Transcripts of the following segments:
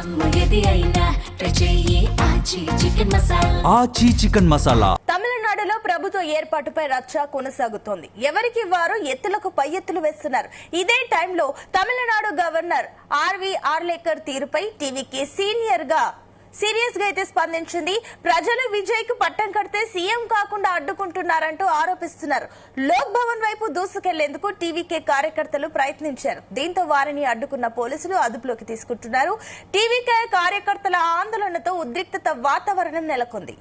ఆచి చికెన్ మసాలా. తమిళనాడులో ప్రభుత్వ ఏర్పాటుపై రచ్చ కొనసాగుతోంది. ఎవరికి వారు ఎత్తులకు పై ఎత్తులు వేస్తున్నారు. ఇదే టైంలో తమిళనాడు గవర్నర్ ఆర్వి ఆర్లేకర్ తీరుపై టీవీకి సీరియస్ గా అయితే స్పందించింది. ప్రజలు విజయ్ కు పట్టం కడితే సీఎం కాకుండా అడ్డుకుంటున్నారంటూ ఆరోపిస్తున్నారు. లోక్ భవన్ వైపు దూసుకెళ్లేందుకు టీవీకే కార్యకర్తలు ప్రయత్నించారు. దీంతో వారిని అడ్డుకున్న పోలీసులు అదుపులోకి తీసుకుంటున్నారు. టీవీకే కార్యకర్తల ఆందోళనతో ఉద్రిక్తత వాతావరణం నెలకొంది.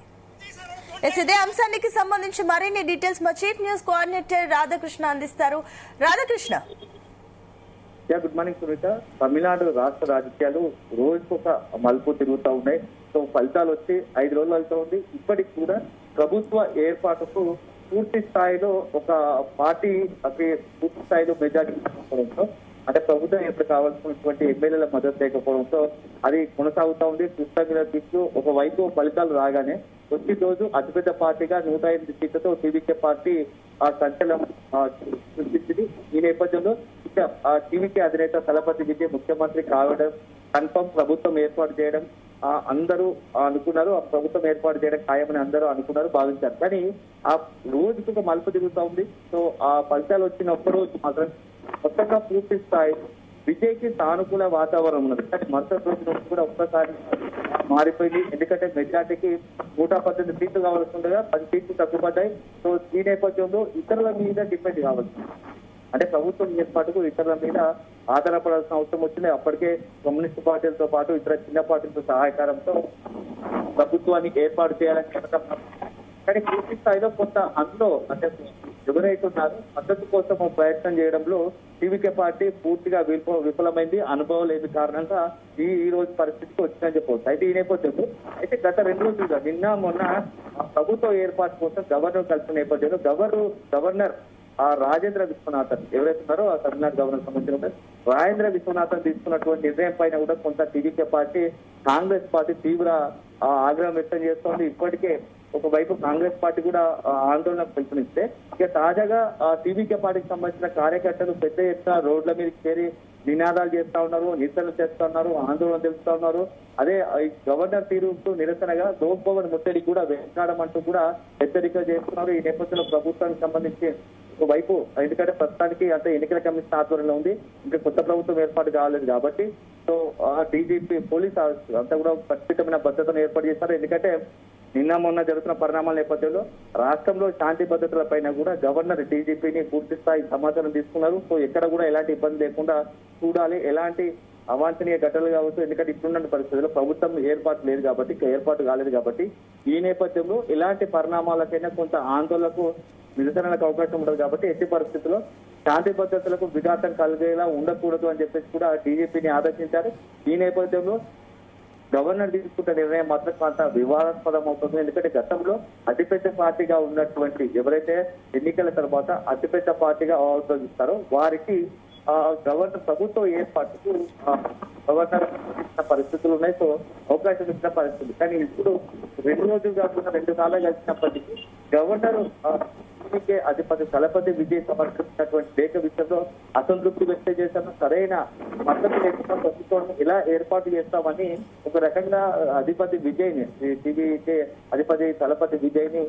ఇదే అంశానికి సంబంధించి మరిన్ని డీటెయిల్స్ మా చీఫ్ న్యూస్ కోఆర్డినేటర్ రాధాకృష్ణ అందిస్తారు. రాధాకృష్ణ. Good morning Sunitha. తమిళనాడు రాష్ట్ర రాజకీయాలు రోజుకొక మలుపు తిరుగుతూ ఉన్నాయి. సో ఫలితాలు వచ్చి 5 రోజులు అవుతూ ఉంది. ఇప్పటికి కూడా ప్రభుత్వ ఏర్పాటుకు పూర్తి స్థాయిలో ఒక పార్టీ పూర్తి స్థాయిలో మెజార్టీ లేకపోవడంతో, అంటే ప్రభుత్వం ఎప్పుడు కావాల్సినటువంటి ఎమ్మెల్యేల మద్దతు లేకపోవడంతో అది కొనసాగుతూ ఉంది. కృష్ణా తీస్తూ ఒకవైపు ఫలితాలు రాగానే వచ్చే రోజు అతిపెద్ద పార్టీగా 108 సీట్లతో టీవీకే పార్టీ సంచలనం సృష్టించింది. ఈ నేపథ్యంలో టీవీకే అధినేత తలపతి విజయ్ ముఖ్యమంత్రి కావడం కన్ఫర్మ్, ప్రభుత్వం ఏర్పాటు చేయడం అందరూ అనుకున్నారు. ఆ ప్రభుత్వం ఏర్పాటు చేయడం ఖాయమని అందరూ అనుకున్నారు, భావించారు. కానీ ఆ రోజుకు ఒక మలుపు తిరుగుతూ ఉంది. సో ఆ ఫలితాలు వచ్చిన ఒక్క రోజు మాత్రం కొత్తగా పూర్తి స్థాయి విజయ్ కి సానుకూల వాతావరణం ఉన్నది. కానీ మరుసటి రోజు నుంచి కూడా ఒక్కసారి మారిపోయింది. ఎందుకంటే మెజార్టీకి 118 సీట్లు కావాల్సిండగా 10 సీట్లు తగ్గుపడ్డాయి. సో ఈ నేపథ్యంలో ఇతరుల మీద డిపెండ్ కావచ్చు, అంటే ప్రభుత్వం ఏర్పాటుకు ఇతరుల మీద ఆధారపడాల్సిన అవసరం వచ్చింది. అప్పటికే కమ్యూనిస్ట్ పార్టీలతో పాటు ఇతర చిన్న పార్టీలతో సహాయకారంతో ప్రభుత్వాన్ని ఏర్పాటు చేయాలని చెప్పడం, కానీ పూర్తి స్థాయిలో కొంత అందులో అంటే ఎవరైతున్నారో మద్దతు కోసం ప్రయత్నం చేయడంలో టీవీకే పార్టీ పూర్తిగా విఫలమైంది. అనుభవం లేని కారణంగా ఈ రోజు పరిస్థితికి వచ్చిందని చెప్పవచ్చు. అయితే ఈ నేపథ్యంలో గత 2 రోజులుగా నిన్న మొన్న ప్రభుత్వ ఏర్పాటు కోసం గవర్నర్ కలిసిన నేపథ్యంలో గవర్నర్ రాజేంద్ర విశ్వనాథన్ ఎవరైతే ఉన్నారో ఆ తమిళనాడు గవర్నర్ సంబంధించిన రాజేంద్ర విశ్వనాథన్ తీసుకున్నటువంటి నిర్ణయం పైన కూడా కొంత టీవీకే పార్టీ కాంగ్రెస్ పార్టీ తీవ్ర ఆగ్రహం వ్యక్తం చేస్తోంది. ఇప్పటికే ఒకవైపు కాంగ్రెస్ పార్టీ కూడా ఆందోళన పిలుపునిస్తే, ఇక తాజాగా టీవీకే పార్టీకి సంబంధించిన కార్యకర్తలు పెద్ద ఎత్తున రోడ్ల మీదకి చేరి నినాదాలు చేస్తా ఉన్నారు, నిరసనలు చేస్తా ఉన్నారు, ఆందోళన తెలుస్తా ఉన్నారు. అదే గవర్నర్ తీరుకు నిరసనగా లోక్ భవన్ ముట్టడికి కూడా వెంటాడమంటూ కూడా హెచ్చరిక చేస్తున్నారు. ఈ నేపథ్యంలో ప్రభుత్వానికి సంబంధించి ఒకవైపు ఎందుకంటే ప్రస్తుతానికి అంటే ఎన్నికల కమిషన్ ఆధ్వర్యంలో ఉంది, ఇంకా కొత్త ప్రభుత్వం ఏర్పాటు కాలేదు కాబట్టి సో డీజీపీ పోలీస్ అంతా కూడా ఖచ్చితమైన భద్రతను ఏర్పాటు చేస్తారు. ఎందుకంటే నిన్న మొన్న జరుగుతున్న పరిణామాల నేపథ్యంలో రాష్ట్రంలో శాంతి భద్రతల పైన కూడా గవర్నర్ డీజీపీని పూర్తి స్థాయి సమాచారం తీసుకున్నారు. సో ఎక్కడ కూడా ఎలాంటి ఇబ్బంది లేకుండా చూడాలి, ఎలాంటి అవాంఛనీయ ఘటనలు కావచ్చు. ఎందుకంటే ఇప్పుడున్న పరిస్థితుల్లో ప్రభుత్వం ఏర్పాటు కాలేదు కాబట్టి ఈ నేపథ్యంలో ఎలాంటి పరిణామాలకైనా కొంత ఆందోళనకు నిరసనలకు అవకాశం ఉండదు కాబట్టి ఎట్టి పరిస్థితుల్లో శాంతి భద్రతలకు విఘాతం కలిగేలా ఉండకూడదు అని చెప్పేసి కూడా డీజీపీని ఆదేశించారు. ఈ నేపథ్యంలో గవర్నర్ తీసుకుంటే నిర్ణయం మాత్రం కొంత వివాదాస్పదం అవుతుంది. ఎందుకంటే గతంలో అతిపెద్ద పార్టీగా ఉన్నటువంటి ఎవరైతే ఎన్నికల తర్వాత అతిపెద్ద పార్టీగా అవతరిస్తారో వారికి గవర్నర్ ప్రభుత్వ ఏర్పాటుకు గవర్నర్ ఇచ్చిన పరిస్థితులు ఉన్నాయి. సో అవకాశం ఇచ్చిన పరిస్థితి. కానీ ఇప్పుడు 2 రోజులు కాకుండా 2 సార్లు కలిసినప్పటికీ గవర్నర్ అధిపతి తలపతి విజయ్ సమర్పించినటువంటి లేఖ విషయంలో అసంతృప్తి వ్యక్తం చేశారు. సరైన మద్దతు లేకుండా ప్రభుత్వం ఇలా ఏర్పాటు చేస్తామని ఒక రకంగా అధిపతి విజయ్ ని టీవీకే అధిపతి తలపతి విజయ్ ని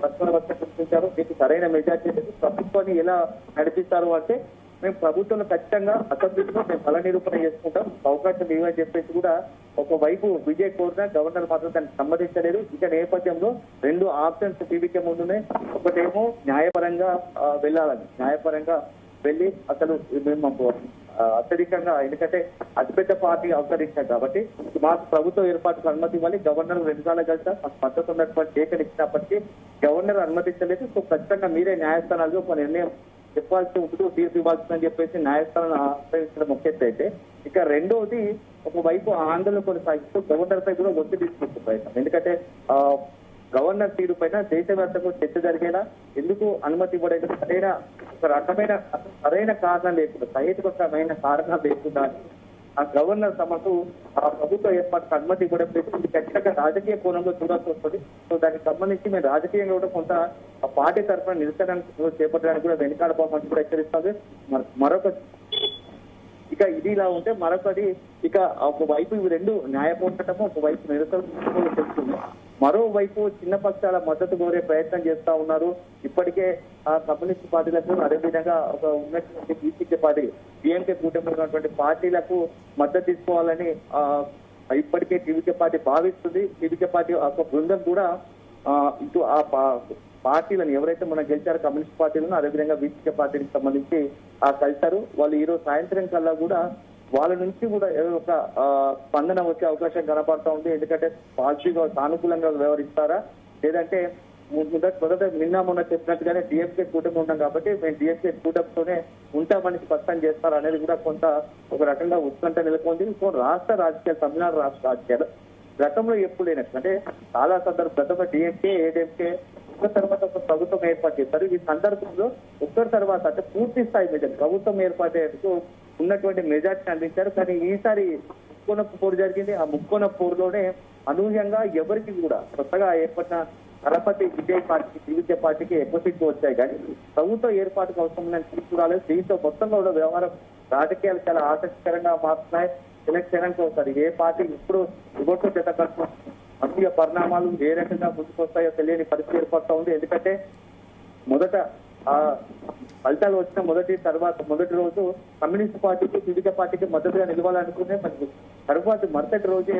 ప్రశ్నలు వ్యక్తం దీనికి సరైన మెజార్టీ ప్రభుత్వాన్ని ఎలా నడిపిస్తారు అంటే మేము ప్రభుత్వంలో ఖచ్చితంగా అసెంబ్లీలో మేము బల నిరూపణ చేసుకుంటాం, అవకాశం ఇవ్వని చెప్పేసి కూడా ఒకవైపు విజయ్ కోరిన గవర్నర్ మాత్రం దానికి సమ్మతించలేదు. ఇక నేపథ్యంలో 2 ఆప్షన్స్ టీవీకే ముందున్నాయి. ఒకటేమో న్యాయపరంగా వెళ్ళి అసలు మేము అత్యధికంగా ఎందుకంటే అతిపెద్ద పార్టీ అవతరించాం కాబట్టి మాకు ప్రభుత్వ ఏర్పాటుకు అనుమతి ఇవ్వాలి. గవర్నర్ 2 సార్లు కలిసి మద్దతు ఉన్నటువంటి లేఖను ఇచ్చినప్పటికీ గవర్నర్ అనుమతించలేదు. సో ఖచ్చితంగా మీరే న్యాయస్థానాల్లో ఒక నిర్ణయం చెప్పాల్సి ఉంటుంది, తీర్పు ఇవ్వాల్సిందని చెప్పేసి న్యాయస్థానం ఆశ్రయించడం ముఖ్యత అయితే, ఇక రెండోది ఒకవైపు ఆందోళన కొనసాగిస్తూ గవర్నర్ పై కూడా ఒత్తిడి తీసుకొచ్చే ప్రయత్నం. ఎందుకంటే గవర్నర్ తీరు పైన దేశవ్యాప్తంగా చర్చ జరిగేలా ఎందుకు అనుమతి ఇవ్వడం సరైన కారణం లేకుండా సహేతుకమైన కారణం లేకుండా ఆ గవర్నర్ తమకు ఆ ప్రభుత్వ ఏర్పాటుకు అనుమతి ఇవ్వడం లేదు. ఇది ఖచ్చితంగా రాజకీయ కోణంలో చూడాల్సి వస్తుంది. సో దానికి సంబంధించి మేము రాజకీయంగా కూడా కొంత పార్టీ తరఫున నిరసన చేపట్టడానికి కూడా వెనుకాడబోమని కూడా హెచ్చరిస్తుంది. మరొక ఇక ఇది ఇలా ఉంటే మరొకటి ఇక ఒకవైపు ఇవి రెండు న్యాయ పోరాటము, ఒకవైపు నిరసన తెలుస్తుంది. మరోవైపు చిన్న పక్షాల మద్దతు కోరే ప్రయత్నం చేస్తా ఉన్నారు. ఇప్పటికే ఆ కమ్యూనిస్ట్ పార్టీలకు, అదేవిధంగా ఒక ఉన్నటువంటి బీసీకే పార్టీ డిఎంకే కూటమి ఉన్నటువంటి పార్టీలకు మద్దతు తీసుకోవాలని ఇప్పటికే టీవీకే పార్టీ భావిస్తుంది. టీవీకే పార్టీ ఒక బృందం కూడా ఇటు ఆ పార్టీలను ఎవరైతే మనం గెలిచారో కమ్యూనిస్ట్ పార్టీలను, అదేవిధంగా బీసీకే పార్టీకి సంబంధించి కలిశారు. వాళ్ళు ఈ రోజు సాయంత్రం కల్లా కూడా వాళ్ళ నుంచి కూడా ఏదో ఒక స్పందన వచ్చే అవకాశం కనపడతా ఉంది. ఎందుకంటే పాజిటివ్ గా సానుకూలంగా వ్యవహరిస్తారా, లేదంటే మొదట నిన్న మొన్న చెప్పినట్టుగానే డిఎంకే కూటమి ఉన్నాం కాబట్టి మేము డిఎంకే కూటమితోనే ఉంటామని స్పష్టం చేస్తారు అనేది కూడా కొంత ఒక రకంగా ఉత్కంఠ నెలకొంది. సో రాష్ట్ర రాజకీయాలు, తమిళనాడు రాష్ట్ర రాజకీయాలు గతంలో ఎప్పుడు లేనట్టు, అంటే చాలా గతంలో డిఎంకే ఏడీఎంకే ఒక్క తర్వాత ఒక ప్రభుత్వం ఏర్పాటు చేస్తారు. ఈ సందర్భంలో ఒక్కరి తర్వాత అంటే పూర్తి స్థాయి మీద ప్రభుత్వం ఏర్పాటేందుకు ఉన్నటువంటి మెజార్టీని అందించారు. కానీ ఈసారి ముక్కోనప్పు పోరు జరిగింది. ఆ ముక్కోనప్పు పోరులోనే అనూహ్యంగా ఎవరికి కూడా కొత్తగా ఏర్పడిన గణపతి విజయ్ పార్టీకి, టీవీకే పార్టీకి ఎక్కువ సీట్లు వచ్చాయి. కానీ ప్రభుత్వ ఏర్పాటుకు అవసరమైన సీట్లు రాలేదు. దీంతో మొత్తంలో కూడా వ్యవహారం రాజకీయాలు చాలా ఆసక్తికరంగా మారుతున్నాయి. క్షణంకి వస్తారు ఏ పార్టీ ఇప్పుడు ఇవ్వటం జత కట్టు అంతీయ పరిణామాలు ఏ రకంగా ముందుకొస్తాయో తెలియని పరిస్థితి ఏర్పడుతూ ఉంది. ఎందుకంటే మొదట ఫలితాలు వచ్చిన మొదటి రోజు కమ్యూనిస్ట్ పార్టీకి, టీడీపీ పార్టీకి మద్దతుగా నిలవాలనుకునే మనకి తరువాత మరుసటి రోజే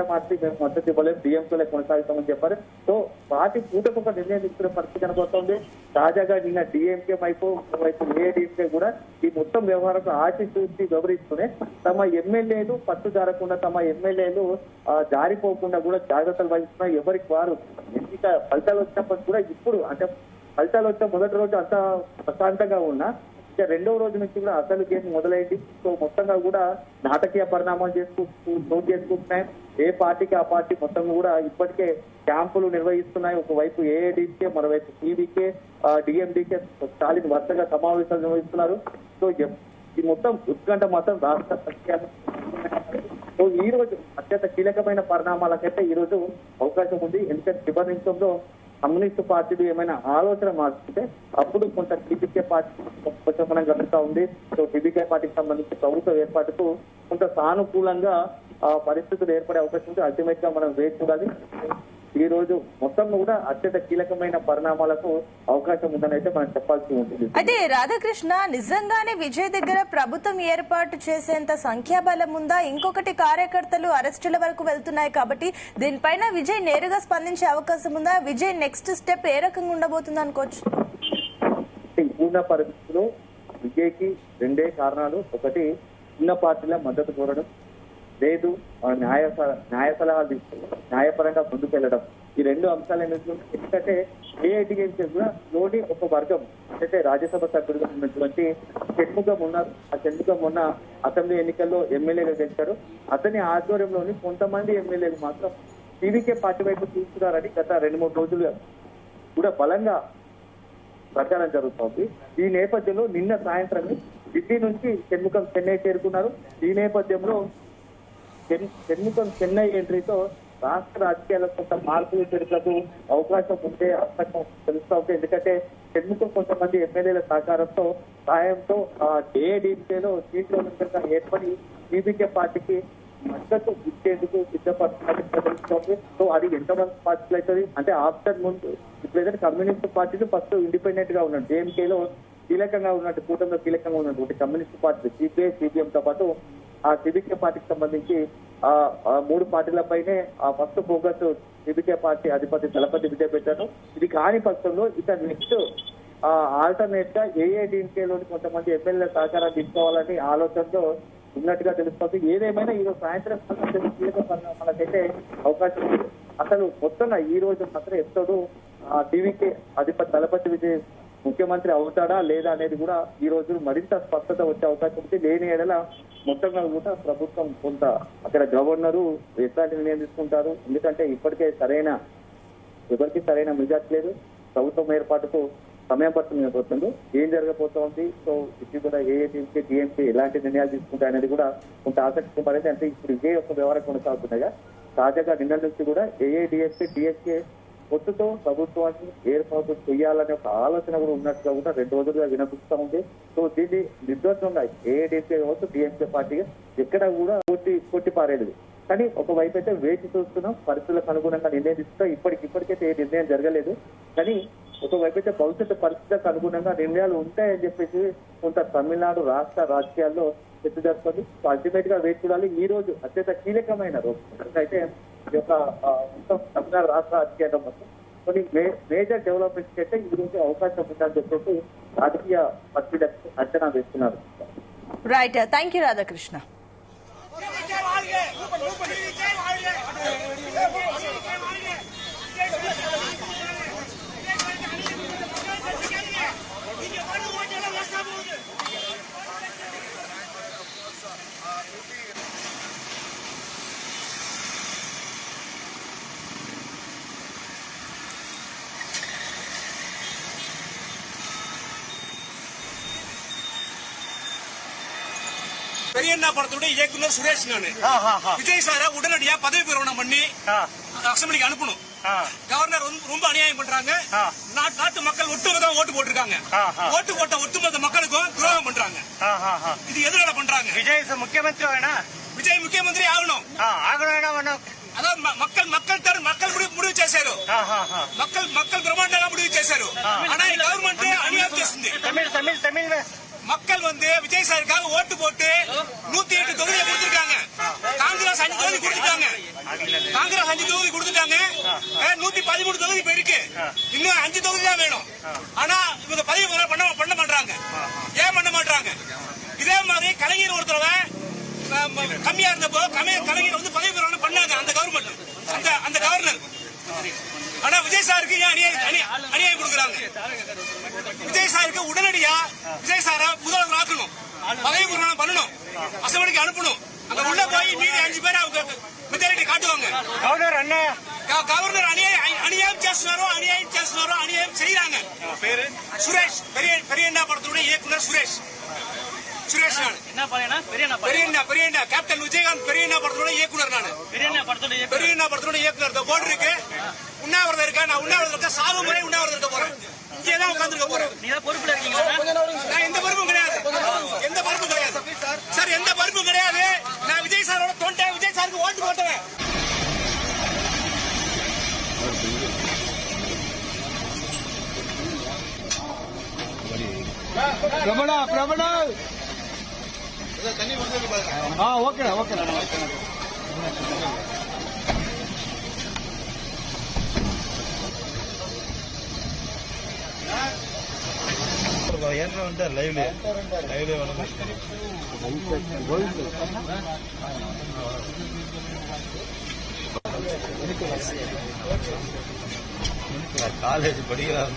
మార్చి మేము మద్దతు ఇవ్వలేదు, డిఎంకేలో కొనసాగుతామని చెప్పారు. సో పార్టీ కూటమి ఒక నిర్ణయం తీసుకునే పరిస్థితి కనబడుతోంది. తాజాగా నిన్న డిఎంకే వైపు ఏఐడిఎంకే కూడా ఈ మొత్తం వ్యవహారం ఆచి చూసి వివరిస్తూనే తమ ఎమ్మెల్యేలు పట్టు జారకుండా, తమ ఎమ్మెల్యేలు జారిపోకుండా కూడా జాగ్రత్తలు వహిస్తున్నా. ఎవరికి వారు ఎన్నిక ఫలితాలు వచ్చినప్పటికీ కూడా ఇప్పుడు అంటే ఫలితాలు వచ్చిన మొదటి రోజు అంతా ప్రశాంతంగా ఉన్నా ఇక రెండవ రోజు నుంచి కూడా అసలు గేమ్ మొదలైంది. సో మొత్తంగా కూడా నాటకీయ పరిణామాలు చేసుకుంటున్నాయి. ఏ పార్టీకి ఆ పార్టీ మొత్తం కూడా ఇప్పటికే క్యాంపులు నిర్వహిస్తున్నాయి. ఒకవైపు ఏఐడికే, మరోవైపు టీవీకే, డిఎండికే స్టాలిన్ వరుసగా సమావేశాలు నిర్వహిస్తున్నారు. సో ఈ మొత్తం ఉత్కంఠ మాత్రం రాష్ట్ర సత్యాలు. సో ఈ రోజు అత్యంత కీలకమైన పరిణామాలకైతే ఈ రోజు అవకాశం ఉంది. ఎందుకంటే చివరి నిమిషంలో కమ్యూనిస్ట్ పార్టీలు ఏమైనా ఆలోచన మార్చుకుంటే అప్పుడు కొంత టీబీకే పార్టీ కొంచెం మనం గమనిస్తా ఉంది. సో టీబీకే పార్టీకి సంబంధించి ప్రభుత్వ ఏర్పాటుకు కొంత సానుకూలంగా పరిస్థితులు ఏర్పడే అవకాశం ఉంది. అల్టిమేట్ గా మనం వేచి చూడాలి. ఈ రోజు మొత్తం కూడా అత్యంత కీలకమైన పరిణామాలకు అవకాశం ఉందని అయితే మనం చెప్పాల్సి ఉంటుంది. అయితే రాధాకృష్ణ, నిజంగానే విజయ్ దగ్గర ప్రభుత్వం ఏర్పాటు చేసేంత సంఖ్యాబలం ఉందా? ఇంకొకటి కార్యకర్తలు అరెస్టుల వరకు వెళ్తున్నాయి కాబట్టి దీనిపైన విజయ్ నేరుగా స్పందించే అవకాశం ఉందా? విజయ్ నెక్స్ట్ స్టెప్ ఏ రకంగా ఉండబోతుంది అనుకోవచ్చు? ఇప్పుడున్న పరిస్థితుల్లో విజయ్కి రెండే కారణాలు. ఒకటి చిన్న పార్టీల మద్దతు కోరడం, లేదు న్యాయ సలహాలు తీసుకోవడం, న్యాయపరంగా ముందుకు వెళ్ళడం. ఈ రెండు అంశాలు ఎందుకంటే ఏఐటీఎంకే కూడా లోని ఒక వర్గం అంటే రాజ్యసభ సభ్యుడిగా ఉన్నటువంటి షణ్ముఖం ఉన్నారు. ఆ షణ్ముఖం ఉన్న అసెంబ్లీ ఎన్నికల్లో ఎమ్మెల్యేగా గెలిచారు. అతని ఆధ్వర్యంలోని కొంతమంది ఎమ్మెల్యేలు మాత్రం టీవీకే పార్టీ వైపు చూస్తున్నారని గత 2-3 రోజులుగా కూడా బలంగా ప్రచారం జరుగుతోంది. ఈ నేపథ్యంలో నిన్న సాయంత్రం ఢిల్లీ నుంచి షణ్ముఖం చెన్నై చేరుకున్నారు. ఈ నేపథ్యంలో షణ్ముఖం చెన్నై ఎంట్రీతో రాష్ట్ర రాజకీయాల్లో కొంత మార్పులు చేర్పులకు అవకాశం ఉంటే అవకాశం తెలుస్తూ ఉంటే, ఎందుకంటే షణ్ముఖం కొంతమంది ఎమ్మెల్యేల సహకారంతో సాయంతో ఏఐడిఎంకేలో సీట్లు ఏర్పడి టీబీకే పార్టీకి మద్దతు ఇచ్చేందుకు సిద్ధపడుతుంది. సో అది ఎంతమంది పార్టీలు అవుతుంది అంటే ఆఫ్టర్ ముందు ఇప్పుడు కమ్యూనిస్ట్ పార్టీలు ఫస్ట్ ఇండిపెండెంట్ గా ఉన్నట్టు డిఎంకేలో కీలకంగా ఉన్నట్టు కూటమిలో కీలకంగా ఉన్నటువంటి కమ్యూనిస్ట్ పార్టీ సిపిఐ, సిపిఎంతో పాటు ఆ టీబీకే పార్టీకి సంబంధించి ఆ 3 పార్టీలపైనే ఆ ఫస్ట్ ఫోకస్ టీబీకే పార్టీ అధిపతి దళపతి విజయ్ పెట్టారు. ఇది కాని పక్షంలో ఇక నెక్స్ట్ ఆల్టర్నేట్ గా ఏఐడిఎంకేలోని కొంతమంది ఎమ్మెల్యేల సహకారం తీసుకోవాలని ఆలోచనతో ఉన్నట్టుగా తెలుస్తుంది. ఏదేమైనా ఈ రోజు సాయంత్రం మనకైతే అవకాశం ఉంది. అసలు మొత్తంగా ఈ రోజు మాత్రం ఎప్పుడు టీవీకే అధిపతి దళపతి విజయ్ ముఖ్యమంత్రి అవుతాడా లేదా అనేది కూడా ఈ రోజు మరింత స్పష్టత వచ్చే అవకాశం ఉంది. లేని ఏడల మొత్తంగా కూడా ప్రభుత్వం కొంత అక్కడ గవర్నరు ఎట్లాంటి నిర్ణయం తీసుకుంటారు. ఎందుకంటే ఇప్పటికే ఎవరికి సరైన మెజార్టీ లేదు. ప్రభుత్వం ఏర్పాటుకు సమయం పడుతుంది. ఏం జరగబోతోంది, సో ఇది కూడా ఏఐటీఎంకే, డిఎంకే ఎలాంటి నిర్ణయాలు తీసుకుంటాయి అనేది కూడా కొంత ఆసక్తి పడింది. అంటే ఇప్పుడు ఇదే ఒక వ్యవహారం కొనసాగుతున్నాయిగా తాజాగా నిన్న నుంచి కూడా ఏఐడిఎంకే, డిఎంకే పొత్తుతో ప్రభుత్వాన్ని ఏర్పాటు చేయాలనే ఒక ఆలోచన కూడా ఉన్నట్టుగా కూడా 2 రోజులుగా వినిపిస్తా ఉంది. సో దీన్ని నిర్దోషంగా ఏఐడిఎంకే కావచ్చు డిఎంకే పార్టీగా ఎక్కడ కూడా కొట్టి పారేది. కానీ ఒకవైపు అయితే వేచి చూస్తున్నాం, పరిస్థితులకు అనుగుణంగా నిర్ణయం తీసుకుంటాం. ఇప్పటికైతే ఏ నిర్ణయం జరగలేదు. కానీ ఒకవైపు అయితే భవిష్యత్తు పరిస్థితులకు అనుగుణంగా నిర్ణయాలు ఉంటాయని చెప్పేసి కొంత తమిళనాడు రాష్ట్ర రాజకీయాల్లో చర్చ జరుగుతుంది. సో అల్టిమేట్ గా వేచి చూడాలి. ఈ రోజు అత్యంత కీలకమైన రోజు అయితే ఈ యొక్క మొత్తం తమిళనాడు రాష్ట్ర రాజకీయాల్లో మొత్తం కొన్ని మేజర్ డెవలప్మెంట్స్ అయితే ఈ రోజు అవకాశం ఉందని చెప్పేసి రాజకీయ పరిస్థితులకు అంచనా వేస్తున్నారు. Right, thank you Radhakrishna. Periyanna படத்தோட இயக்குனர் சுரேஷ் நானு. விஜய் சார உடனடியா பதவி பிரமாணம் பண்ணி அசம்பிளிக்கு அனுப்பணும். கவர்னர் ரொம்ப அநியாயம் பண்றாங்க. நாட்டு மக்கள் ஒட்டுமொத்தமா ஓட்டு போட்டிருக்காங்க. ஓட்டு போட்ட ஒட்டுமொத்த மக்களுக்கும் துரோகம் பண்றாங்க. இது எதனால பண்றாங்க? விஜய் முக்கியமந்திரி வேணா, விஜய் முக்கியமந்திரி ஆகணும். అதாவது மக்கள் முடிவு చేశారు. மக்கள் பிரமாண்டంగా முடிவு చేశారు. ஆனா கவர்மெண்ட் அநியாயம் చేస్తుంది. தமிழ் மக்கள் விஜய் சாருக்காக ஓட்டு போட்டு 108 தொகுதியை கொடுத்திருக்காங்க. காங்கிரஸ் 5 தொகுதி கொடுத்துட்டாங்க. 113 தொகுதி போயிருக்கு. இன்னும் 5 தொகுதி தான் வேணும். ஆனா இவங்க பதவி பண்ண மாட்டாங்க. ஏன் பண்ண மாட்டாங்க? இதே மாதிரி கலைஞர் ஒருத்தரவை கம்மியா இருந்தப்போ கலைஞர் பதவி பிரமாணம் பண்ணாங்க அந்த கவர்மெண்ட், அந்த கவர்னர். ஆனா விஜய் சாருக்கு அநியாயம் கொடுக்குறாங்க. விஜய் சாருக்கு உடனடியா விஜய் சார முதல்வர் ஆக்கணும், பதவி பிரமாணம் பண்ணணும், அசம்பிளிக்கு அனுப்பணும். அங்க உள்ள போய் மீதி 5 பேர் அவங்க மெஜாரிட்டி காட்டுவாங்க. கவர்னர் அநியாயம் చేస్తున్నారు, அநியாயம் செய்யறாங்க. பேரு சுரேஷ், பெரியண்ணா படத்தோட இயக்குனர் சுரேஷ் என்ன பையனா? பெரியண்ணா கேப்டன் விஜயகாந்த் பெரியண்ணா படத்தோட இயக்குனர் நானு. பெரியண்ணா படத்தோட இயக்குனர். போர்டு இருக்கு, உண்ணாவிரதம் இருக்கா? நான் உண்ணாவிரதம் இருக்க, சாவு முறை உண்ணாவிரதம் இருக்க போறேன். இங்கேதான் உட்காந்துருக்க போறேன். நீங்க பொறுப்புல இருக்கீங்களா? நான் எந்த பொறுப்பும் கிடையாது சார், எந்த பொறுப்பும் கிடையாது. நான் விஜய் சாரோட தோண்டேன், விஜய் சாருக்கு ஓட்டு போட்டேன். பிரபனா ஓகேடா ஏற்ற வந்து லைவ்ல காலேஜ் படிக்கிறார்.